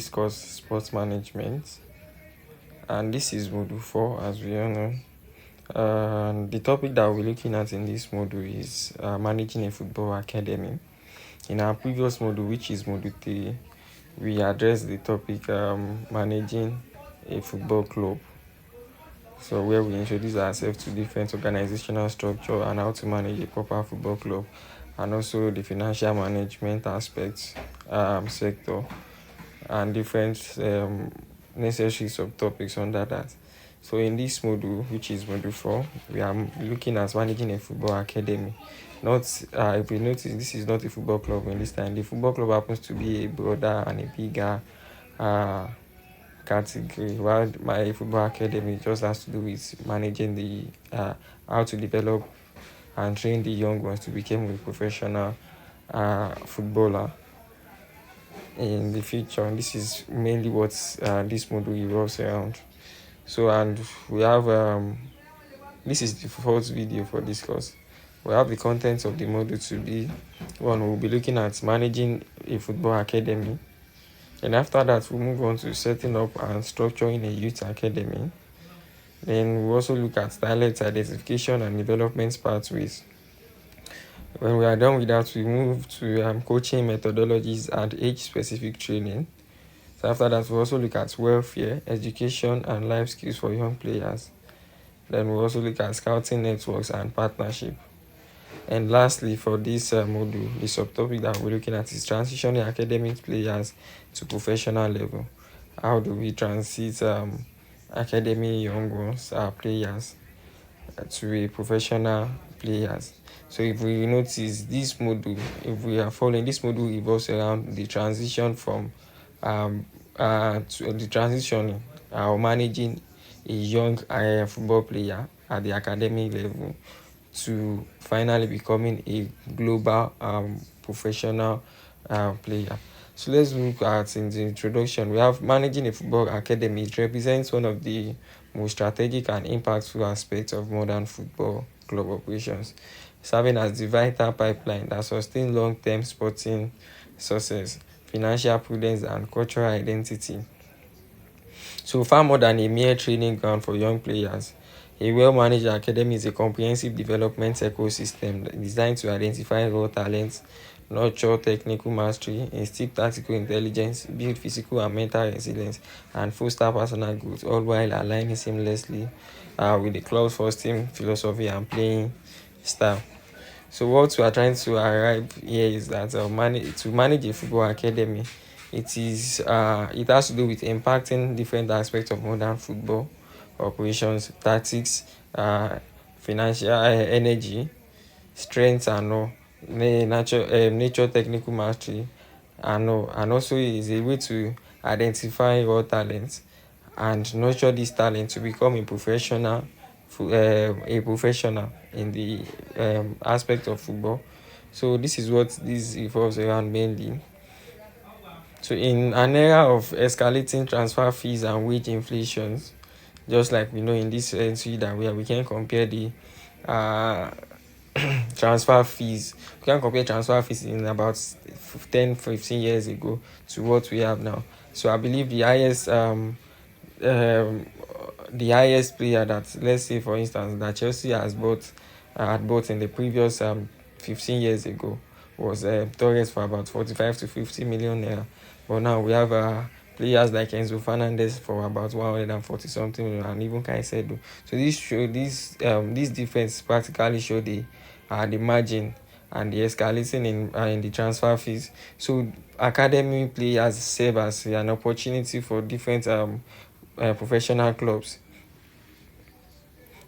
Discuss sports management, and this is module 4, as we all know. The topic that we're looking at in this module is managing a football academy. In our previous module, which is module 3, we addressed the topic managing a football club. So where we introduce ourselves to different organizational structure and how to manage a proper football club, and also the financial management aspects sector and different necessary subtopics under that. So in this module, which is module 4, we are looking at managing a football academy. Not if you notice, this is not a football club in this time. The football club happens to be a broader and a bigger uh, category, while my football academy just has to do with managing the how to develop and train the young ones to become a professional footballer in the future. And this is mainly what this module revolves around. So, and we have this is the fourth video for this course. We have the contents of the module to be one. We'll be looking at managing a football academy, and after that we'll move on to setting up and structuring a youth academy. Then we'll also look at talent identification and development pathways. When we are done with that, we move to coaching methodologies and age-specific training. So after that, we also look at welfare, education, and life skills for young players. Then we also look at scouting networks and partnership. And lastly, for this module, the subtopic that we're looking at is transitioning academic players to professional level. How do we transit academy young ones, players, to a professional players? So if we notice this module, if we are following this module, revolves around the transition from to the transitioning or managing a young football player at the academic level to finally becoming a global professional player. So let's look at in the introduction. We have managing a football academy. It represents one of the most strategic and impactful aspects of modern football club operations, serving as the vital pipeline that sustains long-term sporting success, financial prudence, and cultural identity. So far more than a mere training ground for young players, a well-managed academy is a comprehensive development ecosystem designed to identify raw talents, nurture technical mastery, instill tactical intelligence, build physical and mental resilience, and foster personal growth, all while aligning seamlessly with the club's first team philosophy and playing style. So what we are trying to arrive here is that to manage a football academy, it has to do with impacting different aspects of modern football operations, tactics, financial energy, strength, and all, nature, technical mastery, and all, and also is a way to identify raw talents and nurture this talent to become a professional in the aspect of football. So this is what this revolves around mainly. So in an era of escalating transfer fees and wage inflations, just like we know in this entry that we can compare the uh, transfer fees. We can compare transfer fees in about 10-15 years ago to what we have now. So I believe um, the highest player that, let's say for instance, that Chelsea has bought had bought in the previous 15 years ago was Torres for about 45 to 50 million naira. But now we have players like Enzo Fernandez for about 140 something million, and even Caicedo. So this difference practically show the margin and the escalating in the transfer fees. So academy players serve as an opportunity for different professional clubs,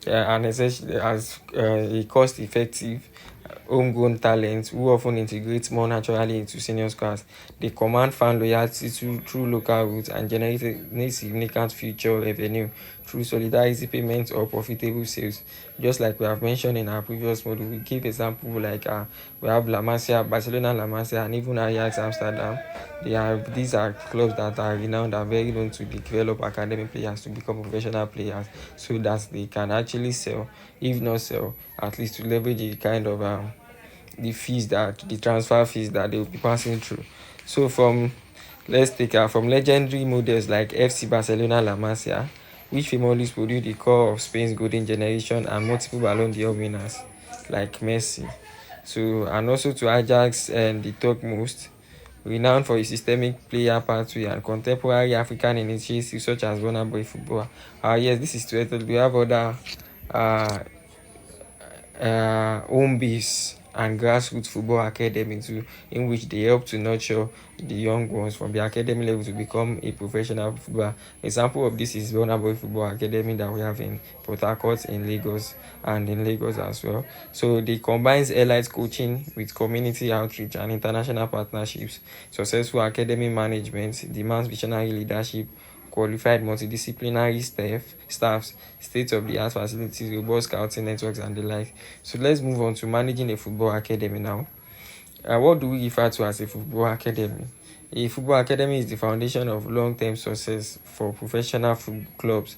and essentially as a cost-effective homegrown talent who often integrate more naturally into senior squads. They command fan loyalty through local routes and generate significant future revenue through solidarity payments or profitable sales. Just like we have mentioned in our previous model, we give example like we have La Masia, Barcelona, La Masia, and even Ajax Amsterdam. These are clubs that are renowned and very known to develop academic players to become professional players, so that they can actually sell, if not sell, at least to leverage the kind of the transfer fees that they will be passing through. So from Let's take from legendary models like FC Barcelona La Masia, which famously produced the core of Spain's golden generation and multiple Ballon d'Or winners like Messi. So, and also to Ajax and the top most, renowned for his systemic player pathway and contemporary African initiatives such as Burna Boy football. Yes, this is to we have other uh, home base and grassroots football academy too, in which they help to nurture the young ones from the academy level to become a professional footballer. Example of this is Burna Boy Football Academy that we have in Port Harcourt in Lagos and in Lagos as well. So they combines elite coaching with community outreach and international partnerships. Successful academy management demands visionary leadership, qualified multidisciplinary staffs, state-of-the-art facilities, robust scouting networks, and the like. So let's move on to managing a football academy now. What do we refer to as a football academy? A football academy is the foundation of long-term success for professional clubs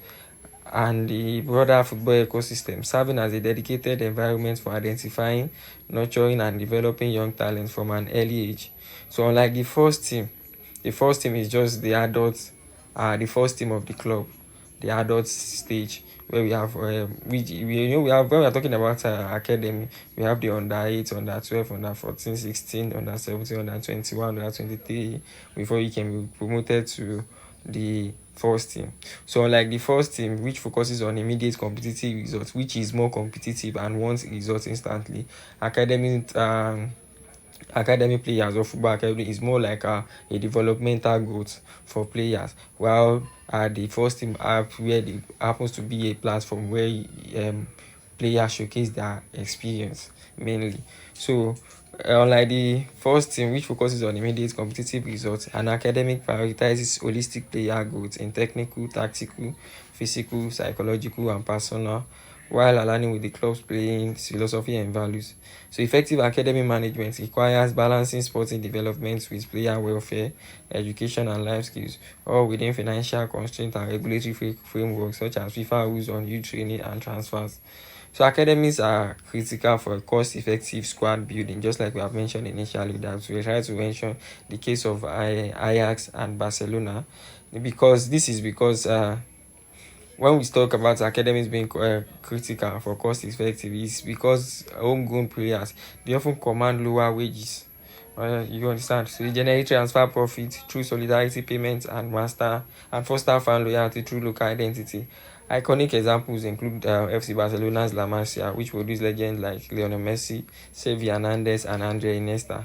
and the broader football ecosystem, serving as a dedicated environment for identifying, nurturing, and developing young talents from an early age. So unlike the first team is just the adults, the first team of the club, the adult stage where we have we have when we are talking about academy, we have the under 8, under 12, under 14, 16, under 17, under 21, under 23 before you can be promoted to the first team. So unlike the first team, which focuses on immediate competitive results, which is more competitive and wants results instantly, academy players or football academy is more like a developmental growth for players, while the first team app where it happens to be a platform where players showcase their experience mainly. So unlike the first team, which focuses on immediate competitive results, an academic prioritizes holistic player growth in technical, tactical, physical, psychological, and personal, while aligning with the club's playing philosophy and values. So effective academy management requires balancing sporting development with player welfare, education, and life skills, all within financial constraints and regulatory frameworks such as FIFA rules on youth training and transfers. So academies are critical for cost-effective squad building, just like we have mentioned initially that we try to mention the case of Ajax and Barcelona, because when we talk about academies being critical for cost effective, is because homegrown players, they often command lower wages. You understand? So they generate transfer profit through solidarity payments and foster fan loyalty through local identity. Iconic examples include FC Barcelona's La Masia, which produced legends like Lionel Messi, Xavi Hernandez, and Andre Iniesta.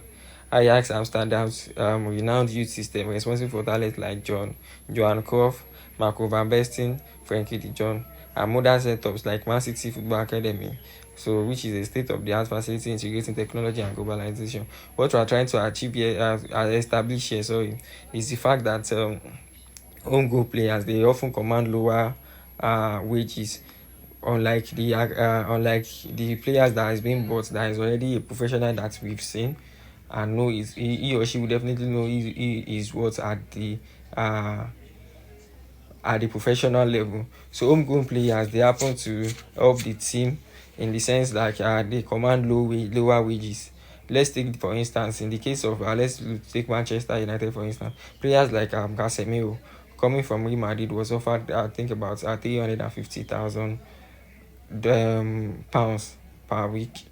Ajax Amsterdam's renowned youth system responsible for talents like Johan Cruyff, Marco van Basten, Frankie de Jong, and modern setups like Man City Football Academy, so which is a state-of-the-art facility integrating technology and globalization. What we are trying to achieve here, establish here, sorry, is the fact that home goal players, they often command lower wages, unlike the players that is being bought that is already a professional that we've seen and know is he or she will definitely know he is what uh at the professional level. So homegrown players, they happen to help the team in the sense like they command lower wages. Let's take for instance in the case of let's take Manchester United for instance. Players like Casemiro coming from Real Madrid was offered I think about 350,000 pounds per week.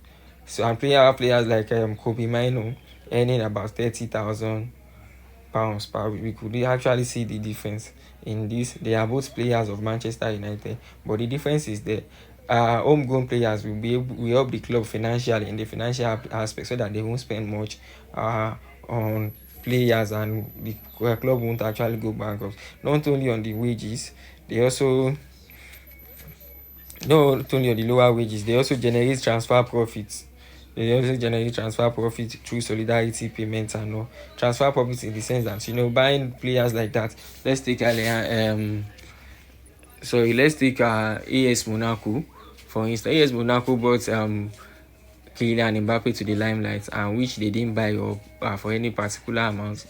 So and players like Kobe Mino earning about 30,000 pounds per week. We could actually see the difference in this. They are both players of Manchester United, but the difference is that homegrown players will help the club financially in the financial aspect so that they won't spend much on players and the club won't actually go bankrupt. Not only on the wages, they also not only on the lower wages, they also generate transfer profits. They also generate transfer profit through solidarity payments and all. Transfer profits in the sense that buying players like that. Let's take let's take AS Monaco for instance. AS Monaco bought Kylian Mbappe to the limelight, and which they didn't buy up for any particular amount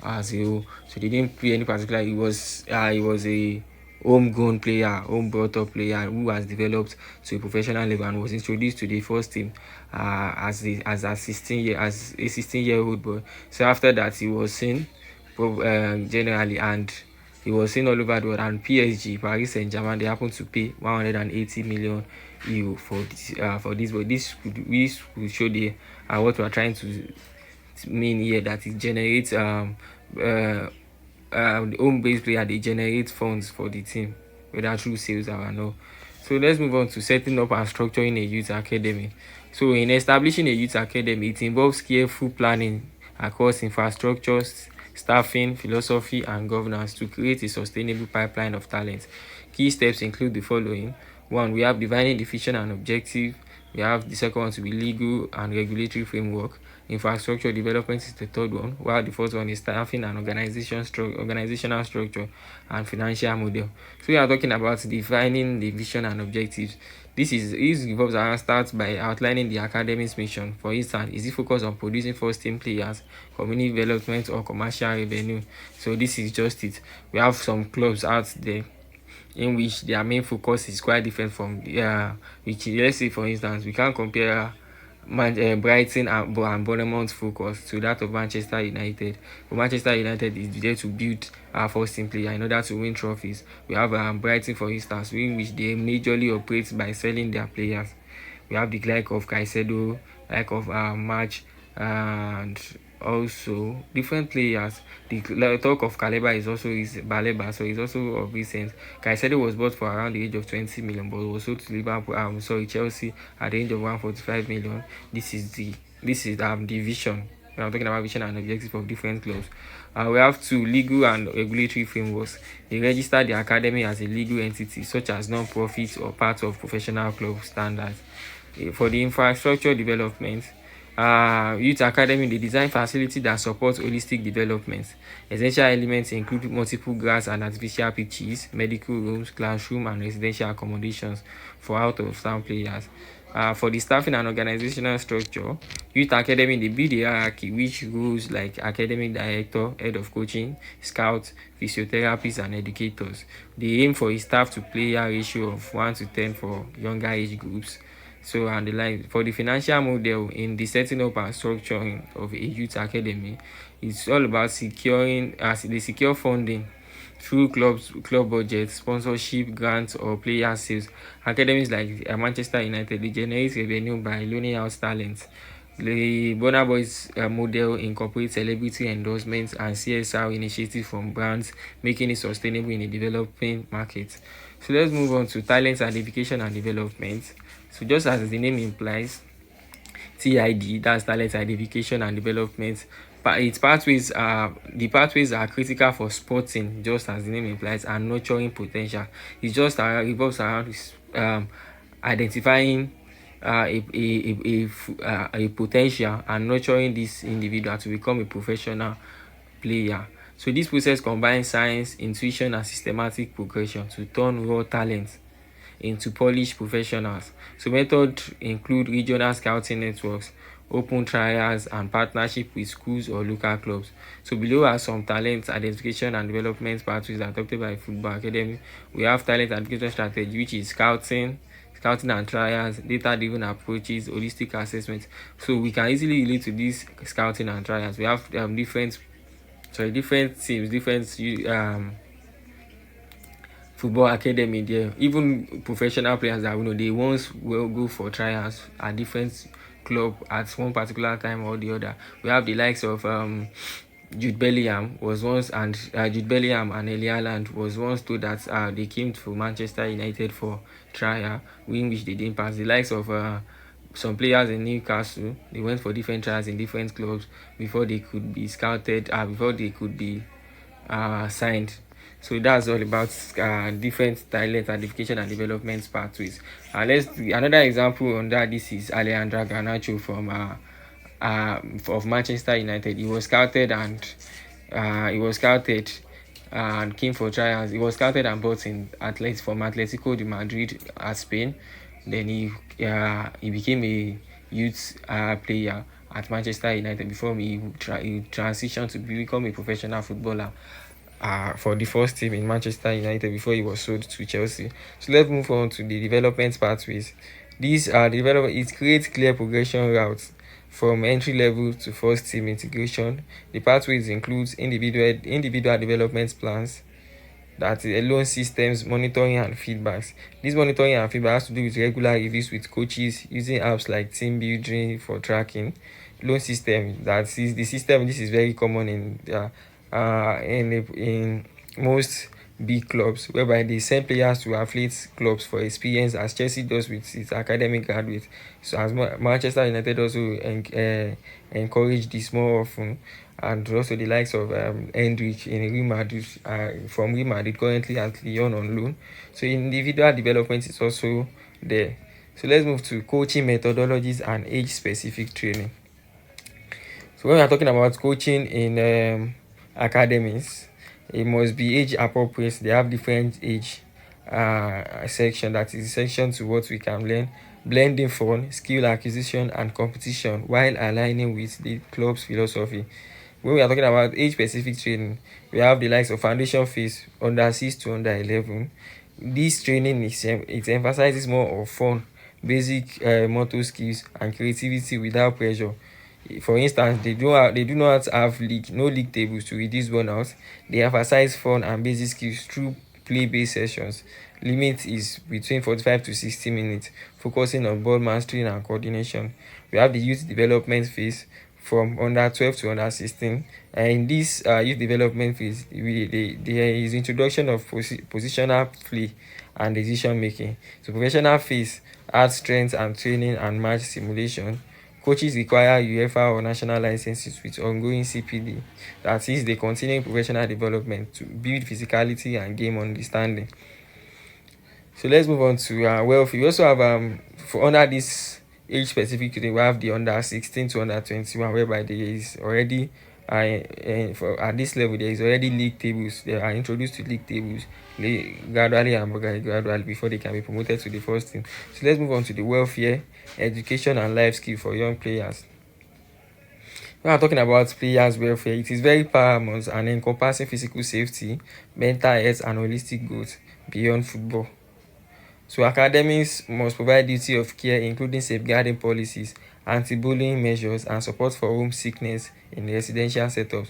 as a whole. So they didn't pay any particular. It was a homegrown player, home brought up player who has developed to a professional level and was introduced to the first team as a 16-year-old boy. So after that, he was seen generally, and he was seen all over the world. And PSG, Paris Saint-Germain, they happened to pay 180 million euro for this. But this could show the what we are trying to mean here, that it generates the home based player, they generate funds for the team, whether through sales or no. So let's move on to setting up and structuring a youth academy. So in establishing a youth academy, it involves careful planning across infrastructures, staffing, philosophy, and governance to create a sustainable pipeline of talent. Key steps include the following. One, we have defining the vision and objective. We have the second one to be legal and regulatory framework. Infrastructure development is the third one, while the fourth one is staffing and organizational structure and financial model. So we are talking about defining the vision and objectives. This revolves around starts by outlining the academy's mission. For instance, is it focused on producing first team players, community development, or commercial revenue? So this is just it. We have some clubs out there in which their main focus is quite different from which, let's say for instance, we can't compare Brighton and Bournemouth's focus to that of Manchester United. But Manchester United is there to build our first team player in order to win trophies. We have Brighton, for instance, in which they majorly operate by selling their players. We have the like of Caicedo, like of March, and also different players. The talk of Baleba is also of recent. Caicedo was bought for around the age of 20 million, but was sold to Liverpool, Chelsea at the age of 145 million. This is the vision. We are talking about vision and objective of different clubs. We have two legal and regulatory frameworks. They register the academy as a legal entity, such as non-profit or part of professional club standards. For the infrastructure development, youth academy, they design facility that supports holistic development. Essential elements include multiple grass and artificial pitches, medical rooms, classroom, and residential accommodations for out of town players. For the staffing and organizational structure, youth academy, they build a hierarchy which rules like academic director, head of coaching, scouts, physiotherapists, and educators. They aim for a staff to player ratio of 1 to 10 for younger age groups. So, and the like. For the financial model in the setting up and structuring of a youth academy, it's all about securing they secure funding through club budgets, sponsorship, grants, or player sales. Academies like Manchester United, they generate revenue by loaning out talent. The Burna Boys model incorporates celebrity endorsements and CSR initiatives from brands, making it sustainable in a developing market. So let's move on to talent identification and development. So just as the name implies, TID, that's talent identification and development. But its pathways are critical for sporting, just as the name implies, and nurturing potential. It just revolves around identifying a potential and nurturing this individual to become a professional player. So this process combines science, intuition, and systematic progression to turn raw talent into polished professionals. So methods include regional scouting networks, open trials, and partnership with schools or local clubs. So below are some talent identification and development pathways adopted by Football Academy. We have talent identification strategy, which is scouting and trials, data-driven approaches, holistic assessment. So we can easily relate to these scouting and trials. We have different teams, different football academy there. Even professional players that we know, they once will go for trials at different club at one particular time or the other. We have the likes of Jude Bellingham and Eli Haaland was once told that they came to Manchester United for trial, in which they didn't pass. The likes of some players in Newcastle, they went for different trials in different clubs before they could be scouted, before they could be signed. So that's all about different talent identification and development pathways. Another example on that. This is Alejandro Garnacho from of Manchester United. He was scouted and came for trials. He was scouted and bought in from Atletico de Madrid at Spain. Then he became a youth player at Manchester United before he transitioned to become a professional footballer for the first team in Manchester United before he was sold to Chelsea. So let's move on to the development pathways. These are it creates clear progression routes from entry level to first team integration. The pathways includes individual development plans, that is loan systems, monitoring and feedbacks. This monitoring and feedback has to do with regular reviews with coaches using apps like team building for tracking. Loan system, that is the system, this is very common in most big clubs, whereby they send players to affiliate clubs for experience, as Chelsea does with its academic graduates. So as Manchester United also encourage this more often, and also the likes of Hendrick in Real Madrid, from Real Madrid currently at Lyon on loan. So individual development is also there. So let's move to coaching methodologies and age-specific training. So when we are talking about coaching in academies, it must be age appropriate. They have different age section, that is section to what we can learn, blending fun, skill acquisition and competition while aligning with the club's philosophy. When we are talking about age specific training, we have the likes of foundation phase, under 6 to under 11. This training it emphasizes more of fun, basic motor skills and creativity without pressure. For instance, they do not have league tables to reduce burnout. They emphasize fun and basic skills through play-based sessions. Limit is between 45 to 60 minutes, focusing on ball mastery and coordination. We have the youth development phase from under 12 to under 16. And in this youth development phase, there is introduction of positional play and decision making. So professional phase adds strength and training and match simulation. Coaches require UEFA or national licenses with ongoing CPD, that is, they continue professional development to build physicality and game understanding. So let's move on to welfare. We also have for under this age specific, we have the under 16 to under 21, whereby there is already at this level there is already league tables. They are introduced to league tables gradually before they can be promoted to the first team. So let's move on to the welfare, education and life skill for young players. When I'm talking about players' welfare, it is very paramount and encompassing physical safety, mental health and holistic growth beyond football. So academies must provide duty of care, including safeguarding policies, anti-bullying measures and support for homesickness in residential setups.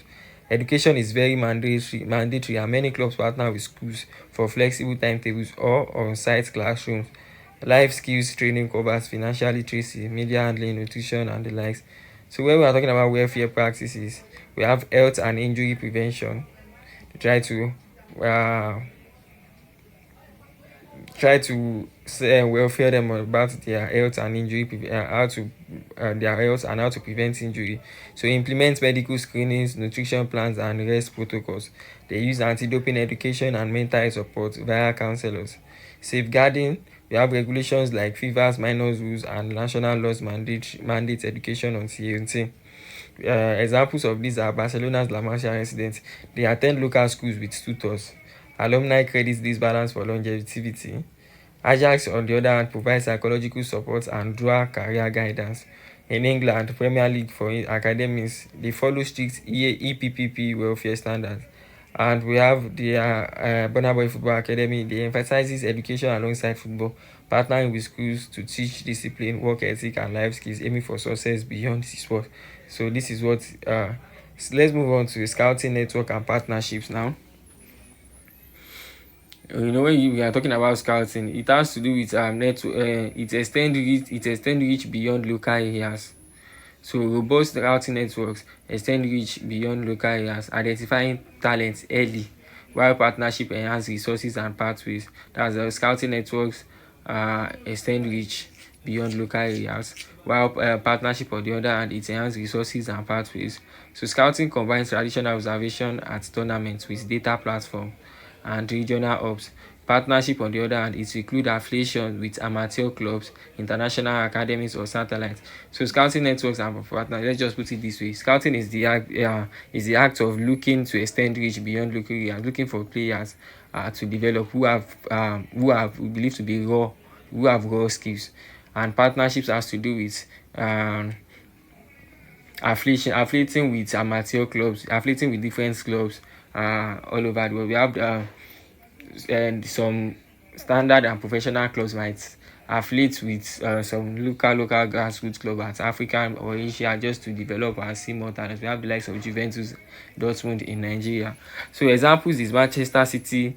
Education is very mandatory and many clubs partner with schools for flexible timetables or on-site classrooms. Life skills training covers financial literacy, media handling, nutrition and the likes. So when we are talking about welfare practices, we have health and injury prevention. To try to welfare them about their health and injury, their health and how to prevent injury. So implement medical screenings, nutrition plans and rest protocols. They use anti-doping education and mental health support via counselors. Safeguarding, we have regulations like FIFA's minors rules and national laws mandate education on CNT. Examples of these are Barcelona's La Masia residents. They attend local schools with tutors. Alumni credits this balance for longevity. Ajax, on the other hand, provides psychological support and dual career guidance. In England, Premier League for academies, they follow strict EPPP welfare standards. And we have the Burna Boy Football Academy. They emphasizes education alongside football, partnering with schools to teach discipline, work ethic, and life skills, aiming for success beyond the sport. So this is what. So let's move on to scouting network and partnerships now. When we are talking about scouting, it has to do with network. It extend reach beyond local areas. So robust scouting networks extend reach beyond local areas, identifying talents early, while partnership enhance resources and pathways. That's the scouting networks extend reach beyond local areas, while partnership on the other hand, it enhances resources and pathways. So scouting combines traditional observation at tournaments with data platform and regional hubs. Partnership, on the other hand, it include affiliation with amateur clubs, international academies, or satellites. So scouting networks and partners. Let's just put it this way: scouting is the act of looking to extend reach beyond local areas, looking for players to develop who we believe to be raw, who have raw skills. And partnerships has to do with affiliating with amateur clubs, affiliating with different clubs all over the world. We have and some standard and professional clubs might affiliate with some local grassroots club at African or Asia just to develop and see more talent. We have the likes of Juventus, Dortmund in Nigeria. So examples is Manchester City.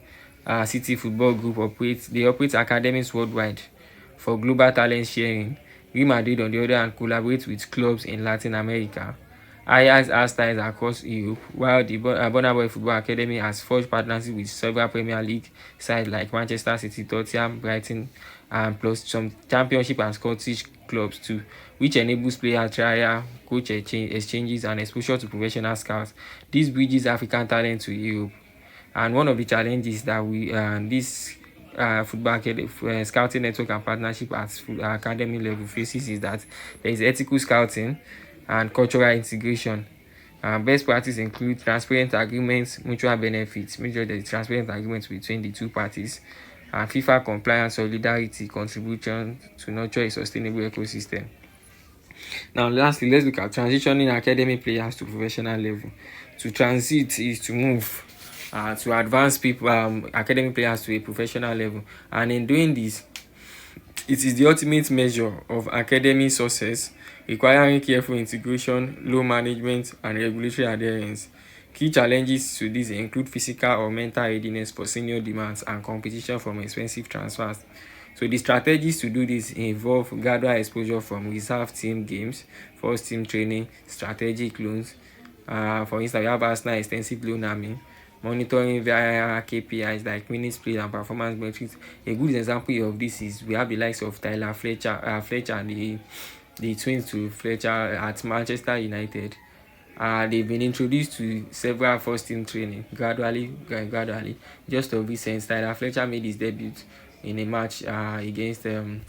City Football Group operates academies worldwide for global talent sharing. Real Madrid, on the other hand, collaborates with clubs in Latin America. Ajax has ties across Europe, while the Burna Boy Football Academy has forged partnerships with several Premier League sides like Manchester City, Tottenham, Brighton, and plus some Championship and Scottish clubs too, which enables player trial, coach exchanges, and exposure to professional scouts. This bridges African talent to Europe. And one of the challenges that this football academy, scouting network and partnership at academy level faces is that there is ethical scouting and cultural integration. Best practice include transparent agreements, mutual benefits, make sure there is transparent agreements between the two parties, and FIFA compliance, solidarity, contribution to nurture a sustainable ecosystem. Now, lastly, let's look at transitioning academy players to professional level. To transit is to move to advance people, academy players to a professional level, and in doing this, it is the ultimate measure of academic success, requiring careful integration, low management, and regulatory adherence. Key challenges to this include physical or mental readiness for senior demands and competition from expensive transfers. So the strategies to do this involve gradual exposure from reserve team games, first team training, strategic loans. For instance, we have Arsenal extensive loan army, monitoring via KPIs like minutes played and performance metrics. A good example of this is we have the likes of Tyler Fletcher and the twins to Fletcher at Manchester United. They've been introduced to several first team training gradually. Just of recent, Tyler Fletcher made his debut in a match against Tottenham.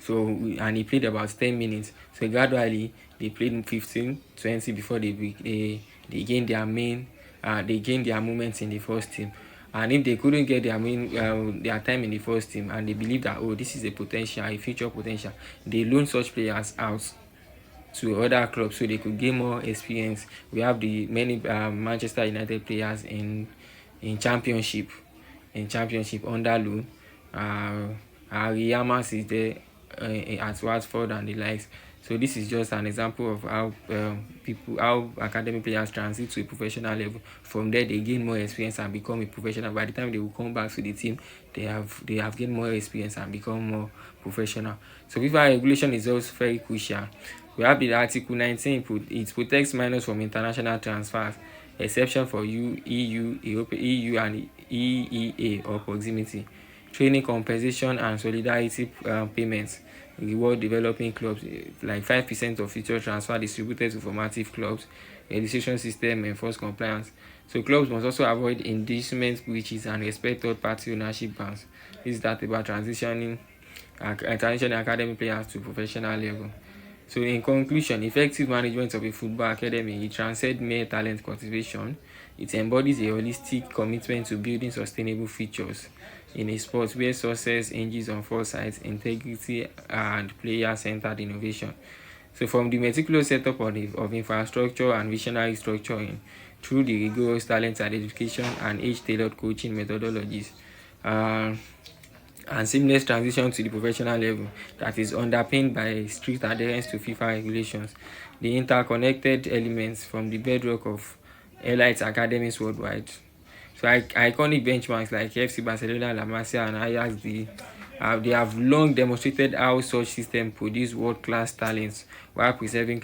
So and he played about 10 minutes. So gradually they played 15, 20 before they gained their moments in the first team. And if they couldn't get their time in the first team, and they believe that this is a future potential, they loan such players out to other clubs so they could gain more experience. We have the many Manchester United players in championship under loan. Riyamas is there at Watford and the likes. So this is just an example of how academy players transit to a professional level. From there, they gain more experience and become a professional. By the time they will come back to the team, they have gained more experience and become more professional. So FIFA regulation is also very crucial. We have the Article 19. It protects minors from international transfers, exception for EU and EEA or proximity. Training compensation and solidarity payments reward developing clubs, like 5% of future transfer distributed to formative clubs. Registration system enforce compliance. So clubs must also avoid inducement breaches and respect third-party ownership bans. This is that about transitioning academy players to professional level. So in conclusion, effective management of a football academy, it transcends mere talent cultivation. It embodies a holistic commitment to building sustainable futures in a sport where success hinges on foresight, integrity, and player-centered innovation. So from the meticulous setup of infrastructure and visionary structuring through the rigorous talent identification and age-tailored coaching methodologies, and seamless transition to the professional level that is underpinned by strict adherence to FIFA regulations, the interconnected elements from the bedrock of elite academies worldwide. So iconic benchmarks like FC Barcelona, La Masia, and Ajax, they have long demonstrated how such systems produce world-class talents while preserving